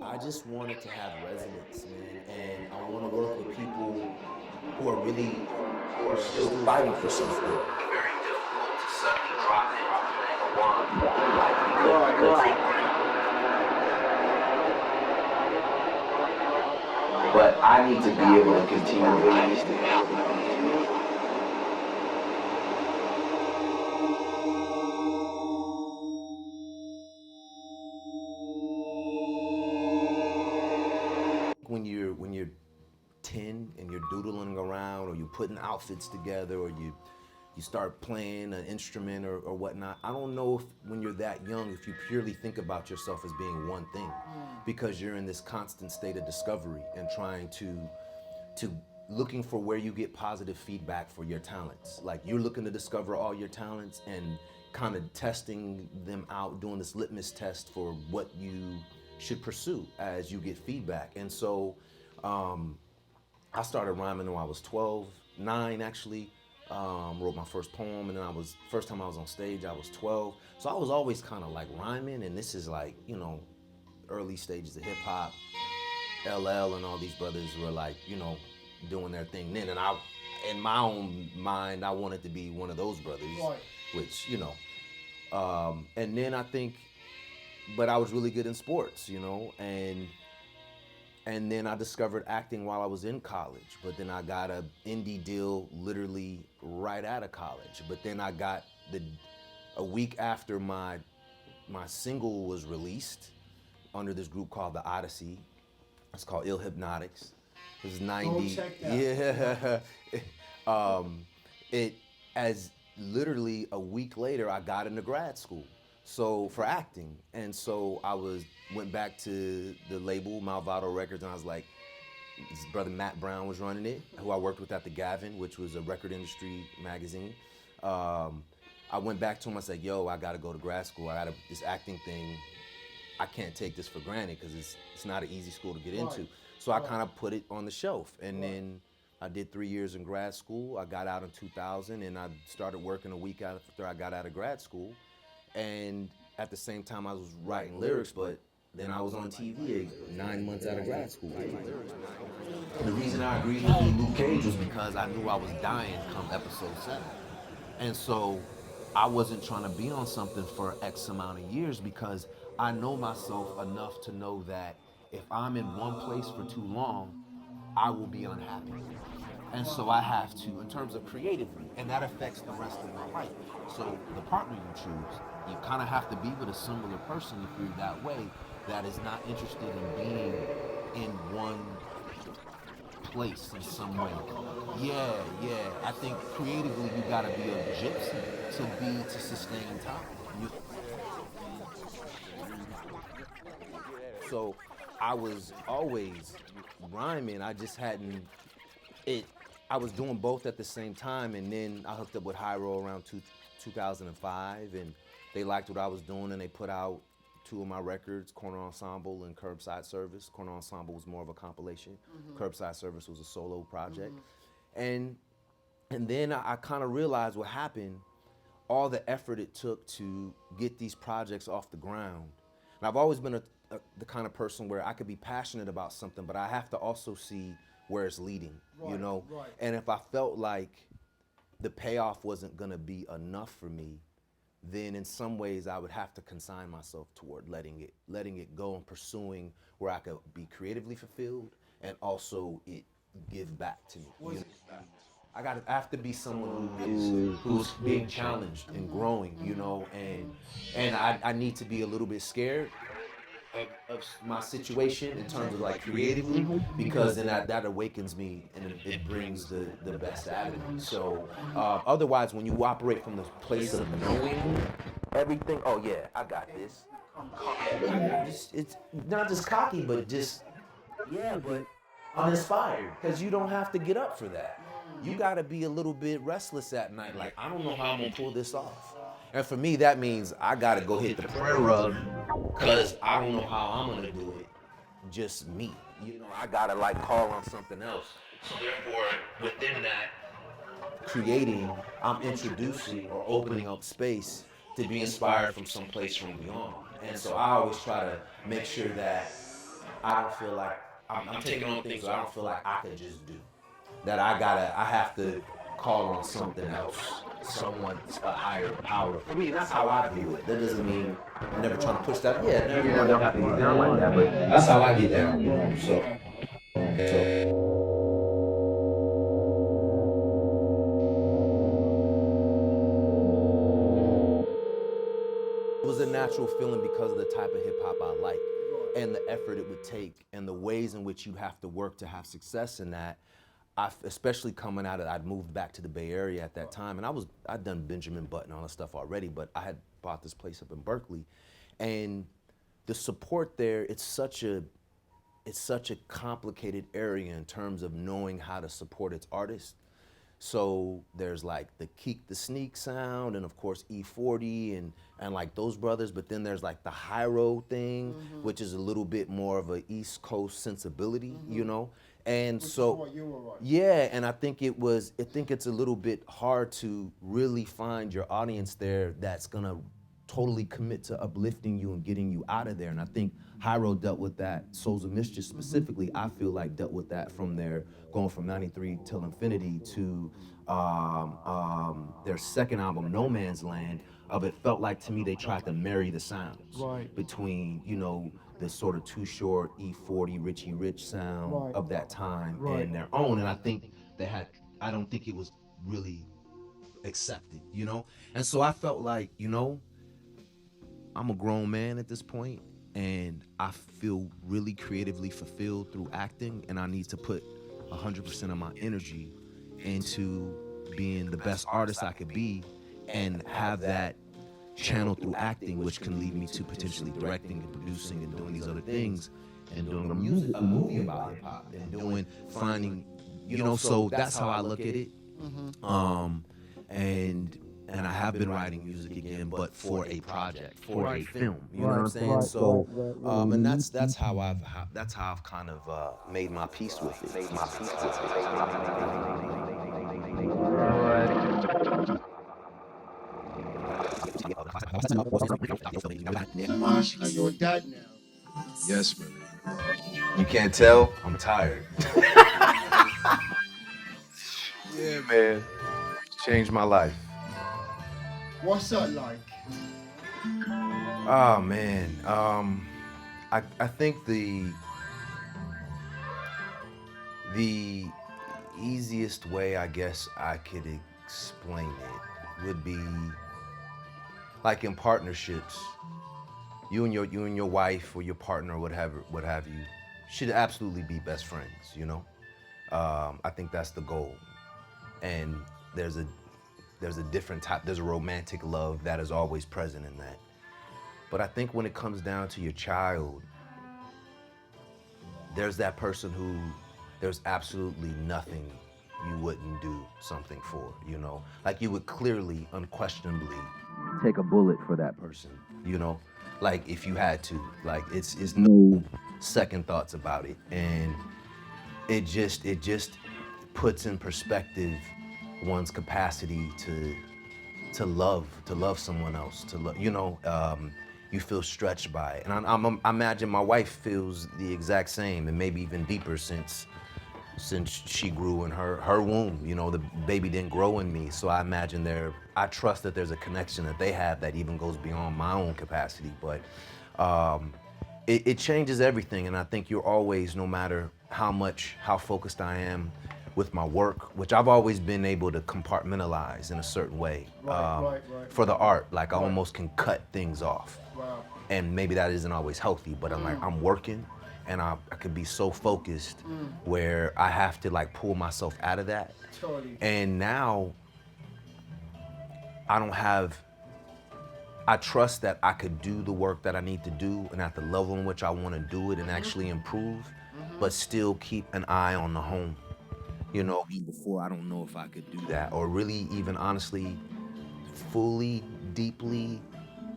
I just want it to have resonance, man, and I want to work with people who are really, who are still fighting for something. Very difficult to suddenly drop it a one, but I need to be able to continue. When you're 10 and you're doodling around or you're putting outfits together or you start playing an instrument or whatnot. I don't know if when you're that young, if you purely think about yourself as being one thing, because you're in this constant state of discovery and trying to looking for where you get positive feedback for your talents. Like you're looking to discover all your talents and kind of testing them out, doing this litmus test for what you should pursue as you get feedback. And so I started rhyming when I was 12, 9 actually. Wrote my first poem, and then first time I was on stage, I was 12. So I was always kind of like rhyming, and this is like, early stages of hip hop. LL and all these brothers were like, doing their thing then. And in my own mind, I wanted to be one of those brothers, right. Which, and then I think, but I was really good in sports, and then I discovered acting while I was in college. But then I got an indie deal literally right out of college. But then I got a week after my single was released under this group called The Odyssey. It's called Ill Hypnotics. It was 90. Check that. Yeah. It as literally a week later I got into grad school. So for acting, and so went back to the label Malvado Records, and I was like, his brother Matt Brown was running it, who I worked with at the Gavin, which was a record industry magazine. I went back to him. I said, "Yo, I got to go to grad school. I got this acting thing. I can't take this for granted because it's not an easy school to get into." So I kind of put it on the shelf, and then I did 3 years in grad school. I got out in 2000, and I started working a week after I got out of grad school. And at the same time, I was writing lyrics, but then I was on TV 9 months out of grad school. The reason I agreed to do Luke Cage was because I knew I was dying come episode 7. And so I wasn't trying to be on something for X amount of years because I know myself enough to know that if I'm in one place for too long, I will be unhappy. And so I have to, in terms of creatively, and that affects the rest of my life. So the partner you choose, you kind of have to be with a similar person if you're that way, that is not interested in being in one place in some way. Yeah. I think creatively you gotta be a gypsy to sustain time. So I was always rhyming. I just hadn't I was doing both at the same time, and then I hooked up with Hyro around 2005, and they liked what I was doing, and they put out 2 of my records, Corner Ensemble and Curbside Service. Corner Ensemble was more of a compilation. Curbside Service was a solo project. And then I kind of realized what happened, all the effort it took to get these projects off the ground. And I've always been the kind of person where I could be passionate about something, but I have to also see where it's leading, Right. And if I felt like the payoff wasn't gonna be enough for me, then in some ways I would have to consign myself toward letting it go and pursuing where I could be creatively fulfilled and also it give back to me. I have to be someone who's being challenged and growing, and I need to be a little bit scared of my situation in terms of like creatively, because then that awakens me and it brings the best out of me. So otherwise, when you operate from the place of knowing everything, oh yeah, I got this. It's not just cocky, but just but uninspired, because you don't have to get up for that. You got to be a little bit restless at night. Like, I don't know how I'm gonna pull this off. And for me, that means I gotta go hit the prayer rug, cause I don't know how I'm gonna do it. Just me. I gotta like call on something else. So therefore, within that creating, I'm introducing or opening up space to be inspired from some place from beyond. And so I always try to make sure that I don't feel like I'm taking on things that I don't feel like I could just do. That I have to call on something else, someone, a higher power. For me, that's how I view it. That doesn't mean I'm never trying to push that. Yeah, never don't have to get down like that, but that's how I get down, you know. So. It was a natural feeling because of the type of hip hop I like and the effort it would take and the ways in which you have to work to have success in that. Especially coming out of, I'd moved back to the Bay Area at that time, and I'd done Benjamin Button and all that stuff already, but I had bought this place up in Berkeley, and the support there, it's such a complicated area in terms of knowing how to support its artists. So there's like the Keek the Sneak sound, and of course E40 and like those brothers, but then there's like the Hyro thing, which is a little bit more of a East Coast sensibility, you know? And Which so is what you were like. yeah, and I think it's a little bit hard to really find your audience there that's gonna totally commit to uplifting you and getting you out of there. And I think Hyro dealt with that. Souls of Mischief specifically, I feel like dealt with that from their going from 93 till infinity to their second album, No Man's Land. It felt like to me they tried to marry the sounds between, you know, the sort of Too Short, E40, Richie Rich sound of that time and their own. And I think I don't think it was really accepted, you know? And so I felt like, you know, I'm a grown man at this point, and I feel really creatively fulfilled through acting, and I need to put 100% of my energy into being the best artist I could be and have that channel through acting, which can lead me to potentially directing and producing and doing these other things and doing a movie about hip hop and finding, you know, so that's how I look at it. And I have been writing music again, but for a project, for a film. You know what I'm saying? So, and that's how I've kind of made my peace with it. Oshin, you're dad now. Yes, man. You can't tell? I'm tired. Yeah, man. Changed my life. What's that like? Oh man, I think the easiest way I guess I could explain it would be like in partnerships, you and your wife or your partner or what have you should absolutely be best friends, you know. I think that's the goal, and there's a different type. There's a romantic love that is always present in that. But I think when it comes down to your child, there's that person who there's absolutely nothing you wouldn't do something for, you know? Like you would clearly, unquestionably take a bullet for that person, you know? Like if you had to, like it's no second thoughts about it. And it just puts in perspective one's capacity to love someone else, to love, you know, you feel stretched by it. And I imagine my wife feels the exact same, and maybe even deeper since she grew in her womb. You know, the baby didn't grow in me, so I imagine I trust that there's a connection that they have that even goes beyond my own capacity. But it changes everything, and I think you're always, no matter how focused I am with my work, which I've always been able to compartmentalize in a certain way for the art. Like I almost can cut things off. Wow. And maybe that isn't always healthy, but I'm working, and I could be so focused where I have to like pull myself out of that. Totally. And now I trust that I could do the work that I need to do and at the level in which I want to do it and actually improve, but still keep an eye on the home. You know, before I don't know if I could do that, or really even honestly, fully, deeply,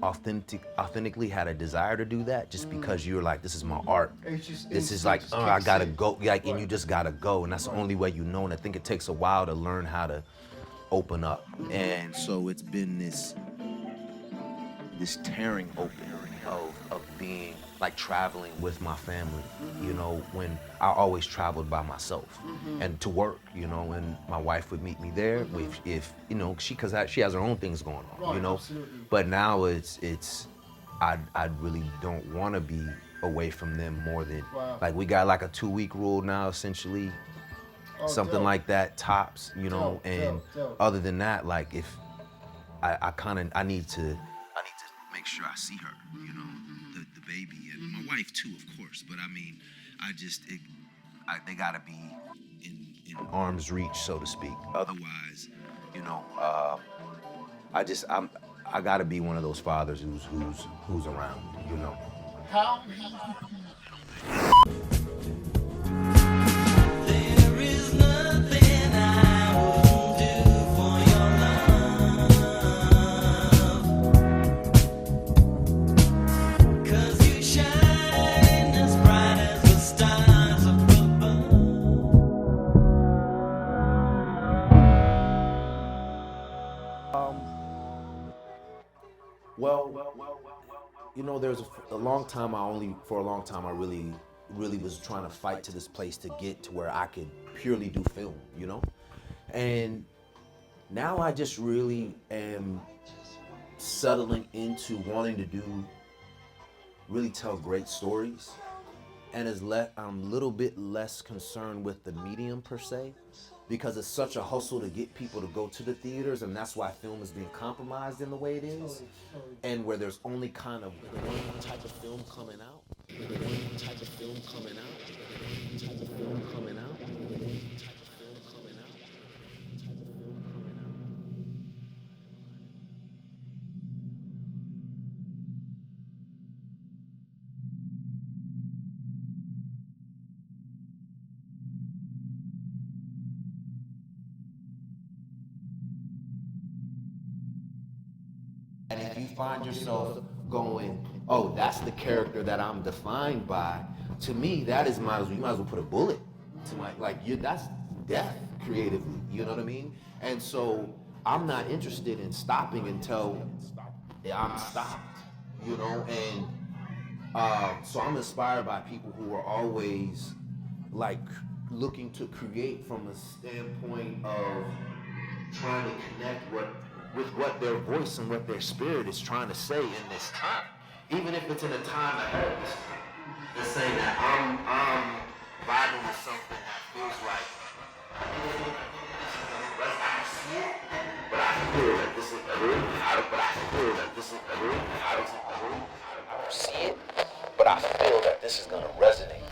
authentically had a desire to do that, just because you're like, this is my art. This is like, I gotta go, like, and you just gotta go, and that's the only way you know. And I think it takes a while to learn how to open up. And so it's been this tearing open of being like traveling with my family, you know, when I always traveled by myself and to work, you know, and my wife would meet me there if you know, cause she has her own things going on, Right, you know, absolutely. but now I really don't want to be away from them more than, like we got like a 2-week rule now, essentially, something dope. like that, tops, you know, Dope, and dope. other than that, like if I need to make sure I see her, you know, the baby and my wife too, of course. But I mean, they gotta be in arm's reach, so to speak. Otherwise, you know, I gotta be one of those fathers who's around, you know. How There is nothing I won't do for your love, 'cause you shine as bright as the stars above. Well, you know, there's a long time for a long time I really was trying to fight to this place to get to where I could purely do film, you know? And now I just really am settling into wanting to really tell great stories. And I'm a little bit less concerned with the medium per se, because it's such a hustle to get people to go to the theaters, and that's why film is being compromised in the way it is, and where there's only kind of one type of film coming out, one type of film coming out, one type of film coming out, one type of film coming out, one type of film coming out. And if you find yourself going, oh, that's the character that I'm defined by, to me, that is you might as well put a bullet to that's death creatively, you know what I mean? And so I'm not interested in stopping until I'm stopped, you know? And so I'm inspired by people who are always like looking to create from a standpoint of trying to connect with what their voice and what their spirit is trying to say in this time, even if it's in a time ahead of this time. They're saying that I'm vibing with something that feels like, I see it, but I feel that this is but I feel that this is I don't see it, but I feel that this is gonna resonate.